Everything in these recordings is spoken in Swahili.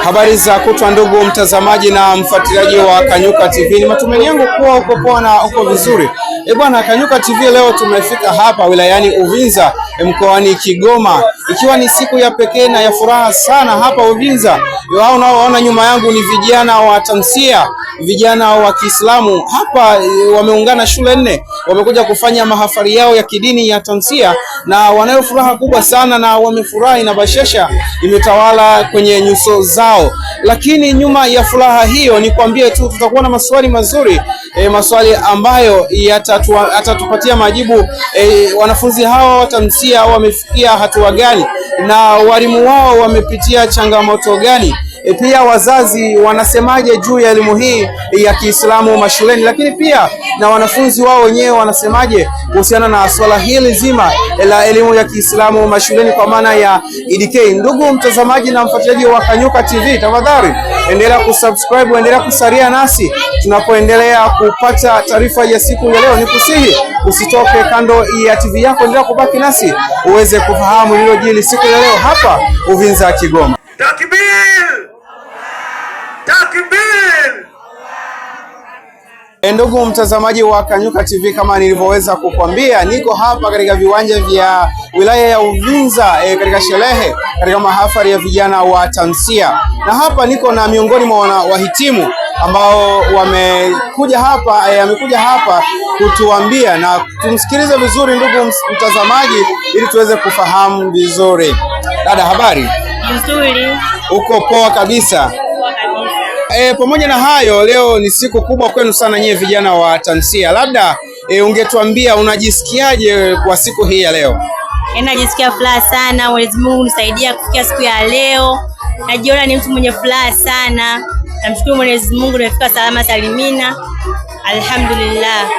Habari za kutwa ndugu mtazamaji na mfuatiliaji wa Kanyuka TV. Ni matumaini yangu kuwa uko poa na uko vizuri. Bwana, Kanyuka TV leo tumefika hapa wilayani Uvinza mkoani Kigoma, ikiwa ni siku ya pekee na ya furaha sana hapa Uvinza. Wao unaoona nyuma yangu ni vijana wa Tamsia, vijana wa Kiislamu hapa wameungana shule 4, wamekuja kufanya mahafali yao ya kidini ya Tamsia, na wanayo furaha kubwa sana na wamefurahi na bashasha imetawala kwenye nyuso zao. Lakini nyuma ya furaha hiyo ni kwambie tu tutakuwa na maswali mazuri, maswali ambayo atatupatia majibu wanafunzi hawa wa Tamsia wamefikia hatua gani na walimu wao wamepitia changamoto gani. Pia wazazi wanasemaje juu ya elimu hii ya Kiislamu mashuleni, lakini pia na wanafunzi wao wenyewe wanasemaje kuhusiana na swala hili zima la elimu ya Kiislamu mashuleni kwa maana ya EDK. Ndugu mtazamaji na mfuatiliaji wa Kanyuka TV, tafadhali endelea kusubscribe, endelea kusalia nasi tunapoendelea kupata taarifa ya siku ya leo. Nikusihi usitoke kando ya TV yako, endelea kubaki nasi uweze kufahamu lililojiri siku ya leo hapa Uvinza Kigoma. Takbir! Takbir! Ndugu mtazamaji wa Kanyuka TV, kama nilivyoweza kukwambia, niko hapa katika viwanja vya wilaya ya Uvinza katika sherehe, katika mahafali ya vijana wa Tamsia, na hapa niko na miongoni mwa wahitimu ambao wamekuja hapa kutuambia, na tumsikilize vizuri ndugu mtazamaji ili tuweze kufahamu vizuri. Dada, habari? Nzuri. Uko poa kabisa? Pamoja na hayo, leo ni siku kubwa kwenu sana nyie vijana wa Tamsia. Labda ungetuambia unajisikiaje kwa siku hii ya leo? Najisikia furaha sana. Mwenyezi Mungu nisaidia kufikia siku ya leo. Najiona ni mtu mwenye furaha sana. Namshukuru Mwenyezi Mungu nimefika salama salimina. Alhamdulillah.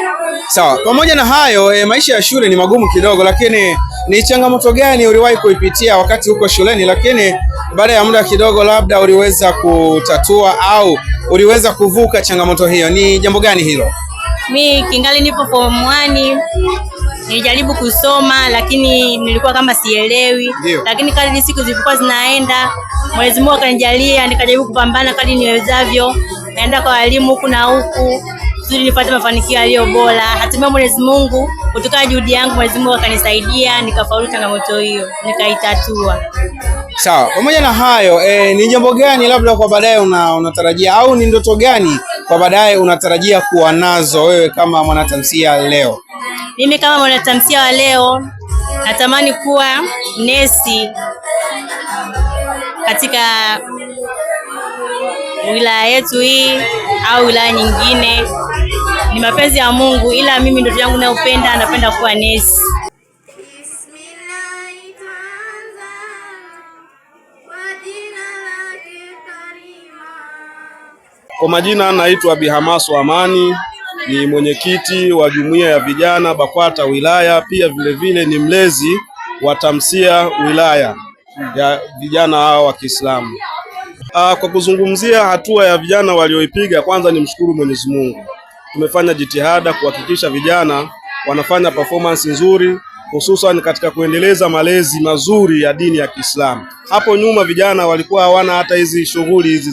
Sawa. Pamoja na hayo, maisha ya shule ni magumu kidogo, lakini ni changamoto gani uliwahi kuipitia wakati uko shuleni, lakini baada ya muda kidogo labda uliweza kutatua au uliweza kuvuka changamoto hiyo? Ni jambo gani hilo? Mi kingali nipo form 1, nilijaribu kusoma lakini nilikuwa kama sielewi. Lakini kadri siku zilikuwa zinaenda, Mwenyezi Mungu akanijalia nikajaribu kupambana kadri niwezavyo, naenda kwa walimu huku na huku ili nipate mafanikio yaliyo bora. Hatimaye Mwenyezi Mungu kutoka juhudi yangu Mwenyezi Mungu akanisaidia nikafaulu changamoto hiyo, nikaitatua. Sawa. Pamoja na hayo, ni jambo gani labda kwa baadaye unatarajia au ni ndoto gani kwa baadaye unatarajia kuwa nazo wewe kama mwanatamsia leo? Mimi kama mwanatamsia wa leo natamani kuwa nesi katika wilaya yetu hii au wilaya nyingine. Ni mapenzi ya Mungu, ila mimi ndoto yangu ninayopenda, napenda kuwa nesi. Kwa majina naitwa Bihamasu Amani, ni mwenyekiti wa jumuiya ya vijana BAKWATA wilaya, pia vile ni mlezi wa Tamsia wilaya ya vijana hao wa Kiislamu. Kwa kuzungumzia hatua ya vijana walioipiga, kwanza ni mshukuru Mwenyezi Mungu. Tumefanya jitihada kuhakikisha vijana wanafanya performance nzuri, hususan katika kuendeleza malezi mazuri ya dini ya Kiislamu. Hapo nyuma vijana walikuwa hawana hata hizi shughuli hizi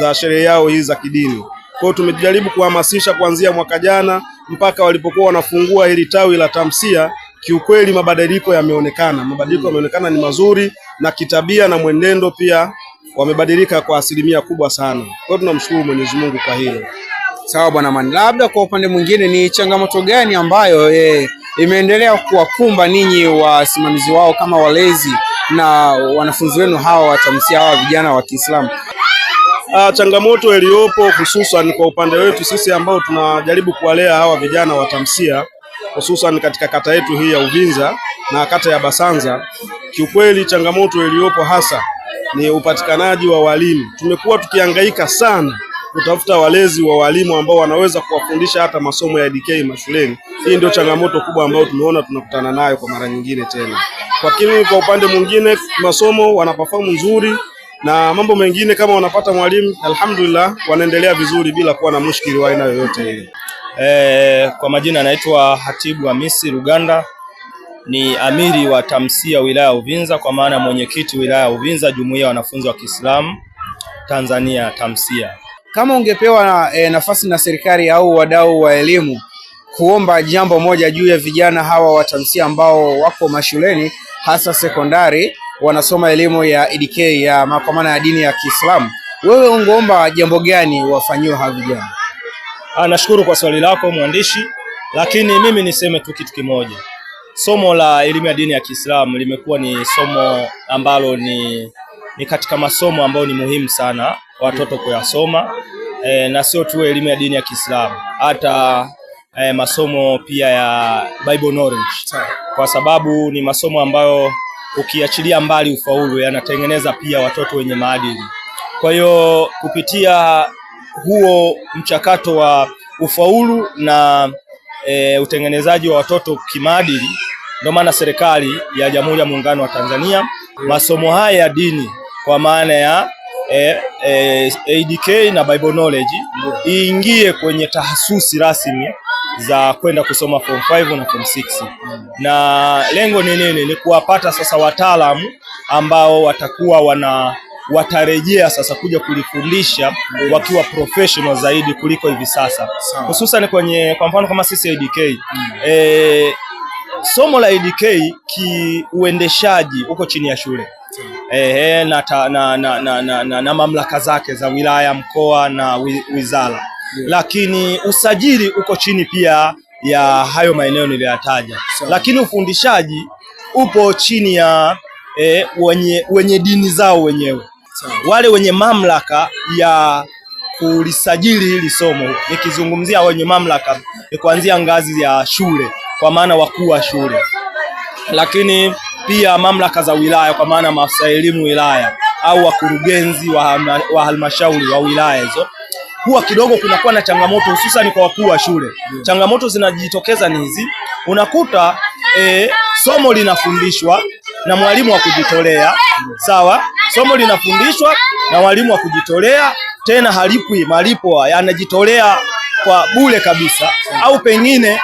za sherehe yao hizi za kidini. Kwa hiyo tumejaribu kuhamasisha kuanzia mwaka jana mpaka walipokuwa wanafungua hili tawi la Tamsia. Kiukweli mabadiliko yameonekana ni mazuri, na kitabia na mwenendo pia wamebadilika kwa asilimia kubwa sana. Kwa hiyo tunamshukuru Mwenyezi Mungu kwa hilo. Sawa bwana Mani, labda kwa upande mwingine ni changamoto gani ambayo imeendelea kuwakumba ninyi wasimamizi wao kama walezi na wanafunzi wenu hawa wa Tamsia, hawa vijana wa Kiislamu? Changamoto iliyopo hususan kwa upande wetu sisi ambao tunajaribu kuwalea hawa vijana wa Tamsia, hususan katika kata yetu hii ya Uvinza na kata ya Basanza, kiukweli changamoto iliyopo hasa ni upatikanaji wa walimu. Tumekuwa tukihangaika sana kutafuta walezi wa walimu ambao wanaweza kuwafundisha hata masomo ya EDK mashuleni. Hii ndio changamoto kubwa ambayo tumeona tunakutana nayo kwa mara nyingine tena. Kwa upande mwingine masomo wanaperform nzuri, na mambo mengine kama wanapata mwalimu, alhamdulillah wanaendelea vizuri bila kuwa na mushkili wa aina yoyote ile. Kwa majina naitwa Hatibu Hamisi Ruganda, ni amiri wa Tamsia wilaya Uvinza, kwa maana mwenyekiti wilaya Uvinza jumuiya ya wanafunzi wa Kiislamu. Tanzania TAMSIA. Kama ungepewa nafasi na serikali au wadau wa elimu kuomba jambo moja juu ya vijana hawa wa TAMSIA ambao wako mashuleni hasa sekondari wanasoma elimu ya EDK ya makomana ya dini ya Kiislamu, wewe ungeomba jambo gani wafanyiwe hawa vijana? Nashukuru kwa swali lako mwandishi, lakini mimi niseme tu kitu kimoja. Somo la elimu ya dini ya Kiislamu limekuwa ni somo ambalo ni katika masomo ambayo ni muhimu sana watoto kuyasoma, na sio tu elimu ya dini ya Kiislamu, hata masomo pia ya Bible knowledge, kwa sababu ni masomo ambayo ukiachilia mbali ufaulu yanatengeneza pia watoto wenye maadili. Kwa hiyo kupitia huo mchakato wa ufaulu na utengenezaji wa watoto kimaadili, ndio maana serikali ya Jamhuri ya Muungano wa Tanzania masomo haya ya dini kwa maana ya EDK na Bible knowledge iingie kwenye tahasusi rasmi za kwenda kusoma form 5 na form 6. Na lengo ni nini? Ni kuwapata sasa wataalamu ambao watarejea sasa kuja kulifundisha wakiwa professional zaidi kuliko hivi sasa, hususan kwa mfano kama sisi EDK. Somo la EDK kiuendeshaji uko chini ya shule na mamlaka zake za wilaya, mkoa na wizara, lakini usajili uko chini pia ya hayo maeneo niliyoyataja, lakini ufundishaji upo chini ya wenye dini zao wenyewe, wale wenye mamlaka ya kulisajili hili somo. Nikizungumzia wenye mamlaka ni kuanzia ngazi ya shule kwa maana wakuu wa shule, lakini pia mamlaka za wilaya kwa maana maafisa elimu wilaya au wakurugenzi wa halmashauri wa wilaya hizo. Huwa kidogo kunakuwa na changamoto hususan kwa wakuu wa shule. Changamoto zinajitokeza ni hizi: unakuta somo linafundishwa na mwalimu wa kujitolea, sawa? Somo linafundishwa na mwalimu wa kujitolea, tena halipwi malipo, anajitolea kwa bure kabisa, au pengine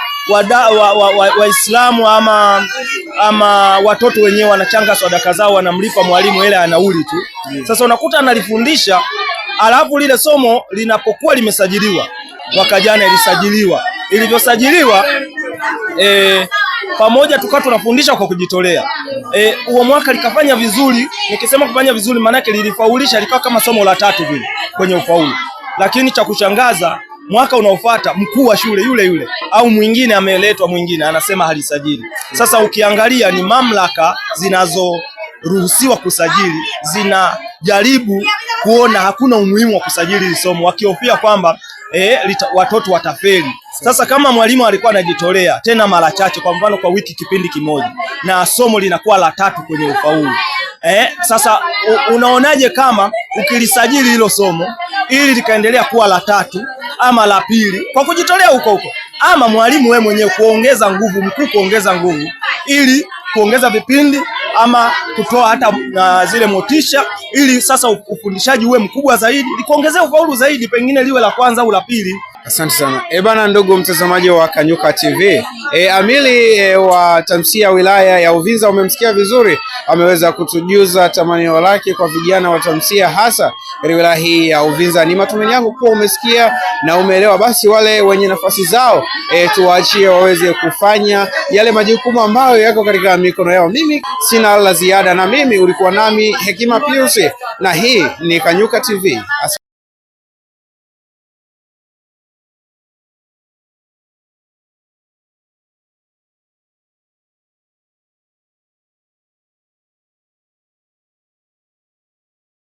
Waislamu ama watoto wenyewe wanachanga sadaka zao, wanamlipa mwalimu ile anauli tu. Sasa unakuta analifundisha, alafu lile somo linapokuwa limesajiliwa, mwaka jana ilivyosajiliwa pamoja tukawa tunafundisha kwa kujitolea, huo mwaka likafanya vizuri. Nikisema kufanya vizuri maana yake lilifaulisha, likawa kama somo la 3 vile kwenye ufaulu. Lakini cha kushangaza, mwaka unaofuata mkuu wa shule yule au mwingine ameletwa, mwingine anasema halisajili. Sasa ukiangalia ni mamlaka zinazoruhusiwa kusajili zinajaribu kuona hakuna umuhimu wa kusajili hili somo, wakihofia kwamba watoto watafeli. Sasa kama mwalimu alikuwa anajitolea tena mara chache, kwa mfano kwa wiki kipindi kimoja, na somo linakuwa la 3 kwenye ufaulu, sasa unaonaje kama ukilisajili hilo somo ili likaendelea kuwa la 3 ama la 2 kwa kujitolea huko, ama mwalimu wewe mwenyewe kuongeza nguvu, mkuu kuongeza nguvu ili kuongeza vipindi ama kutoa hata zile motisha, ili sasa ufundishaji uwe mkubwa zaidi, likuongezea ufaulu zaidi, pengine liwe la kwanza au la pili. Asante sana. Bana, ndugu mtazamaji wa Kanyuka TV, amili wa TAMSIA wilaya ya Uvinza, umemsikia vizuri, ameweza kutujuza tamanio lake kwa vijana wa TAMSIA hasa katika wilaya hii ya Uvinza. Ni matumaini yangu kuwa umesikia na umeelewa. Basi wale wenye nafasi zao tuwaachie waweze kufanya yale majukumu ambayo yako katika mikono yao. Mimi sina la ziada, na mimi ulikuwa nami Hekima Pius, na hii ni Kanyuka TV.